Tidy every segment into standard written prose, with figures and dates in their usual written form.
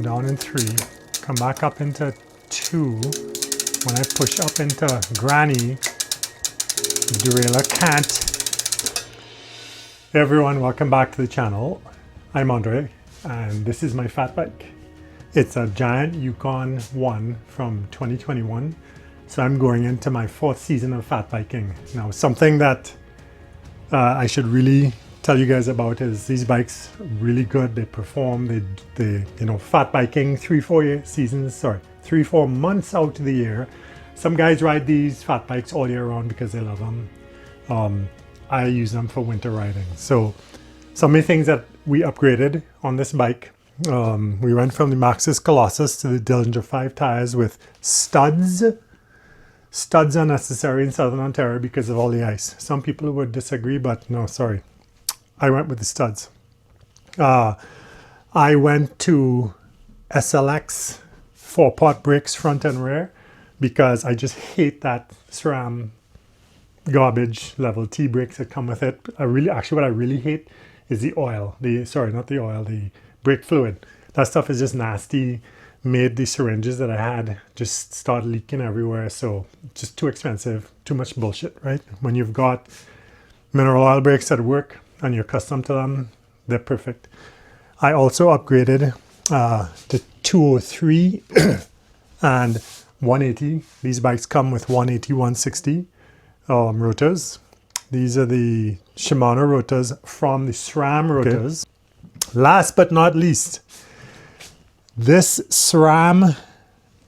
down in 3, come back up into 2. When I push up into granny, the derailleur can't. Hey everyone, welcome back to the channel. I'm Andre, and this is my fat bike. It's a Giant Yukon 1 from 2021. So I'm going into my 4th season of fat biking. Now, something that I should really tell you guys about is these bikes are really good. They perform, they fat biking 3-4 months out of the year. Some guys ride these fat bikes all year round because they love them. I use them for winter riding. So some of the things that we upgraded on this bike, we went from the Maxxis Colossus to the Dillinger 5 tires with studs. Studs are necessary in Southern Ontario because of all the ice. Some people would disagree, but no, sorry. I went with the studs. I went to SLX 4-pot brakes front and rear because I just hate that SRAM garbage level T brakes that come with it. What I really hate is the oil. The brake fluid. That stuff is just nasty. Made the syringes that I had just start leaking everywhere. So just too expensive, too much bullshit, right? When you've got mineral oil brakes that work and you're accustomed to them, they're perfect. I also upgraded to 203 and 180. These bikes come with 180, 160 rotors. These are the Shimano rotors from the SRAM rotors. Okay. Last but not least, this SRAM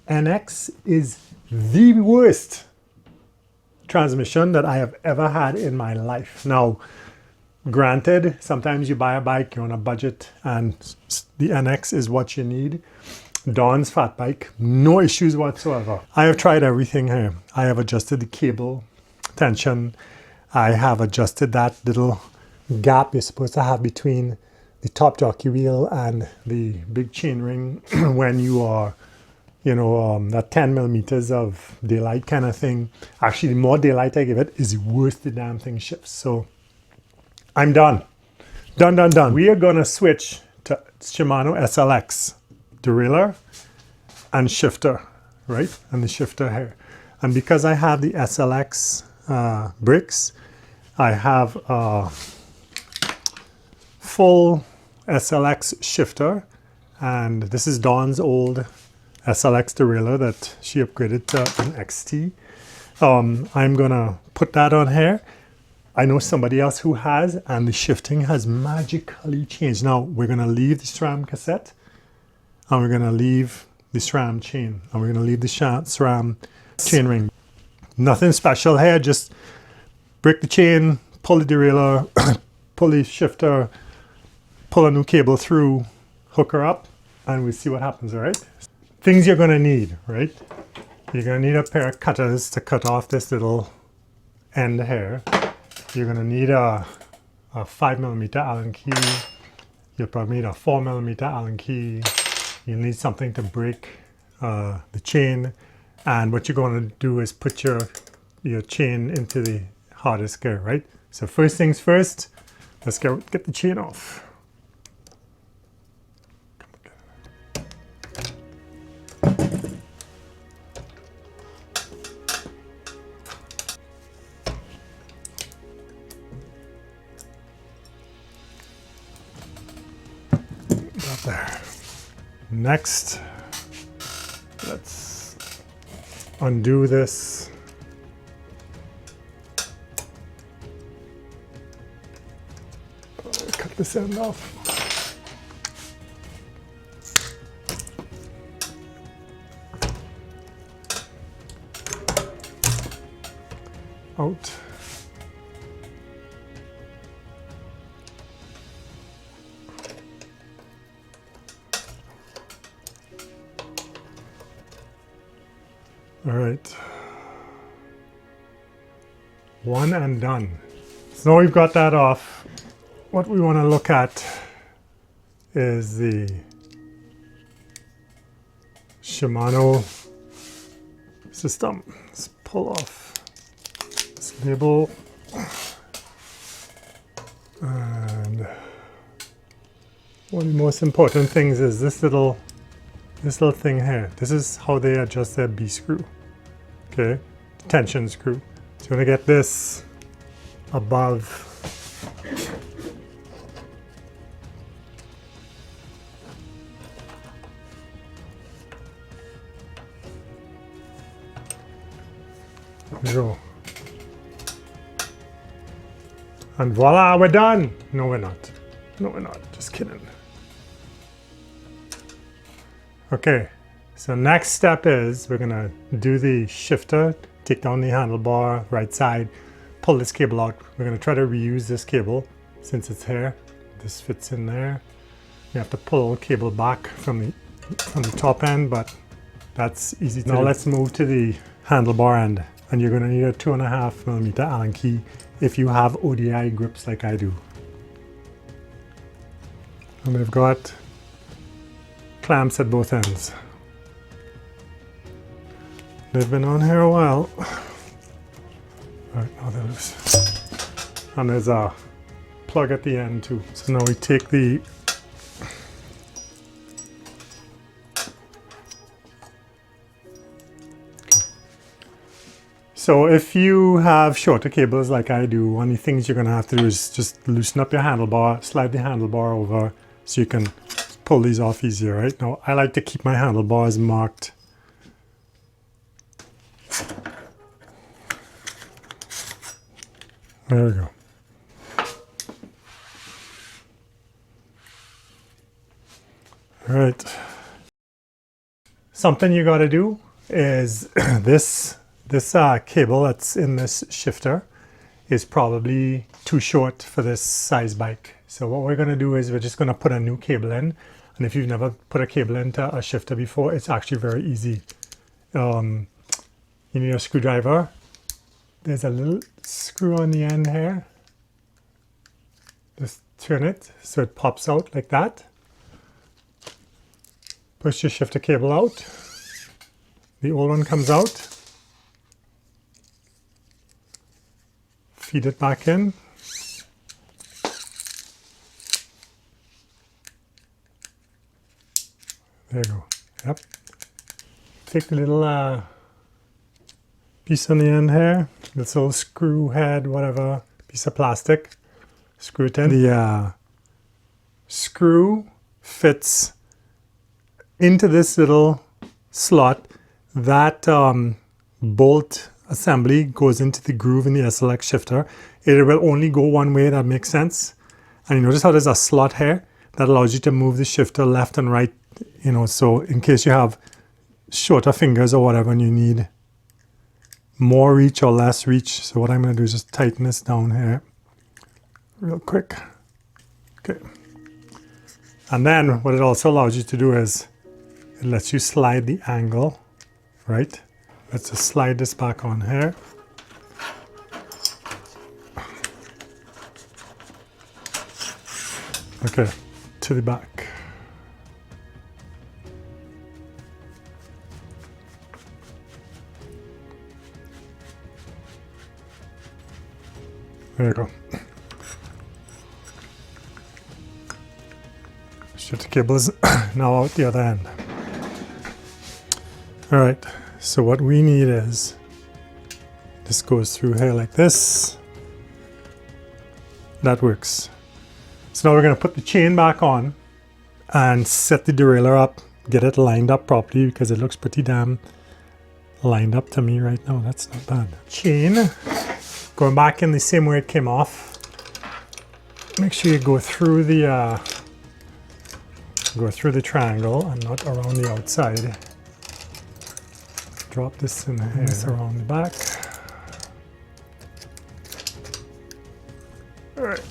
NX is the worst transmission that I have ever had in my life. Now, granted, sometimes you buy a bike, you're on a budget, and the NX is what you need. Don's fat bike, no issues whatsoever. I have tried everything here. I have adjusted the cable tension. I have adjusted that little gap you're supposed to have between the top jockey wheel and the big chain ring when you are, that 10 millimeters of daylight kind of thing. Actually, the more daylight I give it is the worse the damn thing shifts. So I'm done. Done. We are gonna switch to Shimano SLX derailleur and shifter, right? And the shifter here. And because I have the SLX brakes, I have a full SLX shifter, and this is Dawn's old SLX derailleur that she upgraded to an XT. I'm gonna put that on here. I know somebody else who has, and the shifting has magically changed. Now we're gonna leave the SRAM cassette, and we're gonna leave the SRAM chain, and we're gonna leave the SRAM chain ring. Nothing special here, just break the chain, pull the derailleur, pull the shifter, pull a new cable through, hook her up, and we'll see what happens, all right? Things you're gonna need, right? You're gonna need a pair of cutters to cut off this little end here. You're gonna need a 5mm Allen key. You'll probably need a 4mm Allen key. You'll need something to break the chain. And what you're gonna do is put your chain into the hardest gear, right? So first things first, let's get the chain off. There. Next, let's undo this. Cut this end off. Out. All right, one and done. So now we've got that off. What we want to look at is the Shimano system. Let's pull off this label. And one of the most important things is this little this little thing here. This is how they adjust their B screw. Okay, tension screw. So you want to get this above. There you go. And voila, we're done. No, we're not. No, we're not. Just kidding. Okay, so next step is we're gonna do the shifter, take down the handlebar, right side, pull this cable out. We're gonna try to reuse this cable since it's here. This fits in there. You have to pull the cable back from the top end, but that's easy to do. Now let's move to the handlebar end. And you're going to need a 2.5mm Allen key if you have ODI grips like I do. And we've got clamps at both ends. They've been on here a while. All right, now they're loose. And there's a plug at the end too. So now we take the So if you have shorter cables like I do, one of the things you're going to have to do is just loosen up your handlebar, slide the handlebar over so you can pull these off easier, right? Now, I like to keep my handlebars marked. There we go. All right. Something you got to do is this cable that's in this shifter is probably too short for this size bike. So what we're going to do is we're just going to put a new cable in. And if you've never put a cable into a shifter before, it's actually very easy. You need a screwdriver. There's a little screw on the end here. Just turn it so it pops out like that. Push your shifter cable out. The old one comes out. Feed it back in. There you go. Yep. Take the little piece on the end here, this little screw head, whatever, piece of plastic. Screw it in. The screw fits into this little slot. That bolt assembly goes into the groove in the SLX shifter. It will only go one way, that makes sense. And you notice how there's a slot here that allows you to move the shifter left and right, you know, so in case you have shorter fingers or whatever and you need more reach or less reach. So what I'm going to do is just tighten this down here real quick. Okay. And then what it also allows you to do is it lets you slide the angle, right? Let's just slide this back on here. Okay, to the back. There you go. Shifter cable is now out the other end. All right. So what we need is, this goes through here like this. That works. So now we're going to put the chain back on and set the derailleur up, get it lined up properly because it looks pretty damn lined up to me right now. That's not bad. Chain, going back in the same way it came off. Make sure you go through the triangle and not around the outside. Drop this in here, this around the back. All right,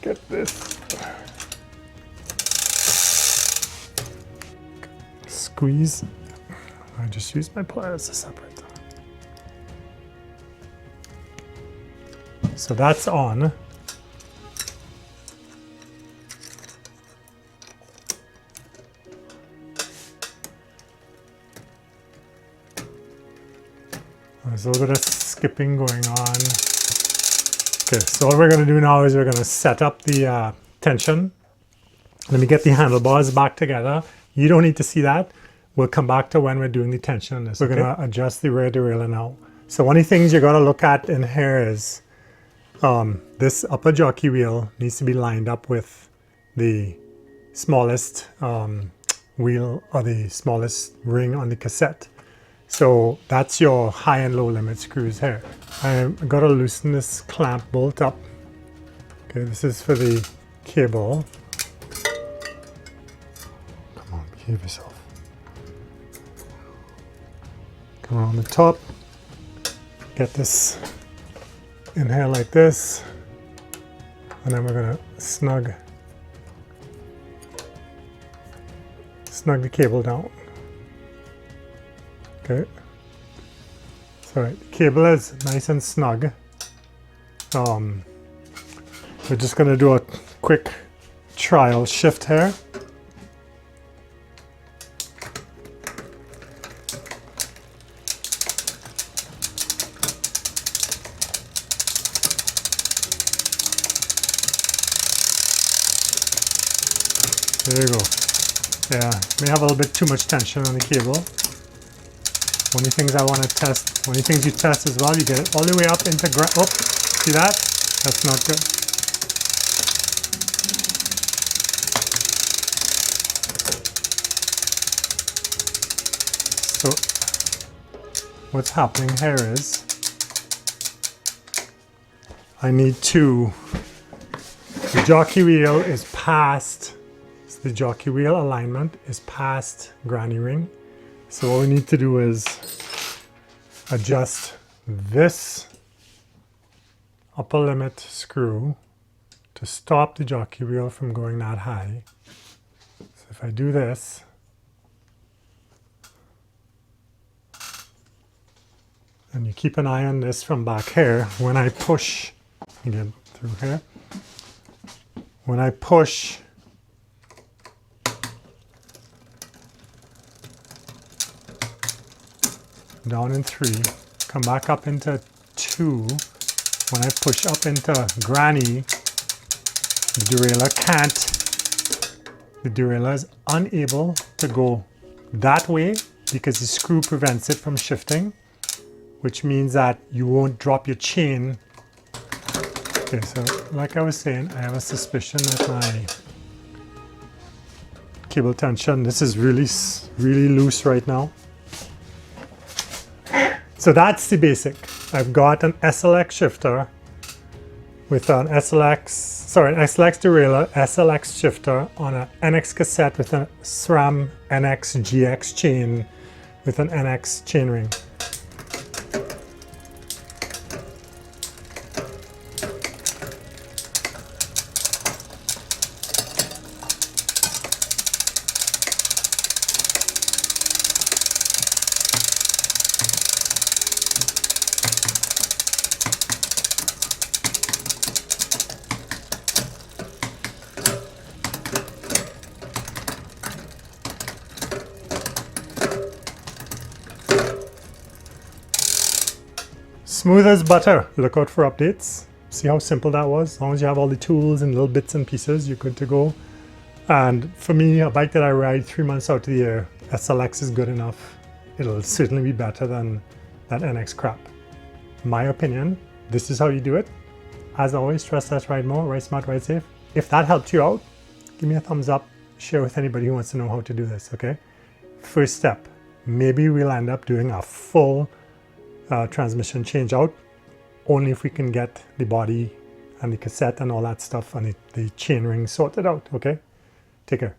get this. Squeeze. I just use my pliers to separate them. So that's on. There's a little bit of skipping going on. Okay, so what we're going to do now is we're going to set up the tension. Let me get the handlebars back together. You don't need to see that. We'll come back to when we're doing the tension on this. We're going to adjust the rear derailleur now. So one of the things you're going to look at in here is this upper jockey wheel needs to be lined up with the smallest wheel or the smallest ring on the cassette. So that's your high and low limit screws here. I've got to loosen this clamp bolt up. Okay, this is for the cable. Come on, behave yourself. Come on the top. Get this in here like this. And then we're going to snug the cable down. Okay. So the cable is nice and snug. We're just going to do a quick trial shift here. There you go. Yeah, may have a little bit too much tension on the cable. One of the things I want to test, one of the things you test as well, you get it all the way up into oh, see that? That's not good. So what's happening here is I need to, the jockey wheel is past, the jockey wheel alignment is past granny ring. So what we need to do is adjust this upper limit screw to stop the jockey wheel from going that high. So if I do this, and you keep an eye on this from back here, when I push, again through here, when I push down in 3, come back up into 2. When I push up into granny, the derailleur is unable to go that way because the screw prevents it from shifting, which means that you won't drop your chain. Okay, so like I was saying, I have a suspicion that my cable tension, this is really loose right now. So that's the basic. I've got an SLX shifter with an SLX derailleur, SLX shifter on an NX cassette with a SRAM NX GX chain with an NX chainring. Smooth as butter. Look out for updates. See how simple that was? As long as you have all the tools and little bits and pieces, you're good to go. And for me, a bike that I ride 3 months out of the year, SLX is good enough. It'll certainly be better than that NX crap. In my opinion, this is how you do it. As always, trust us, ride more, ride smart, ride safe. If that helped you out, give me a thumbs up. Share with anybody who wants to know how to do this, okay? First step, maybe we'll end up doing a full transmission change out, only if we can get the body and the cassette and all that stuff and the chain ring sorted out, okay? Take care.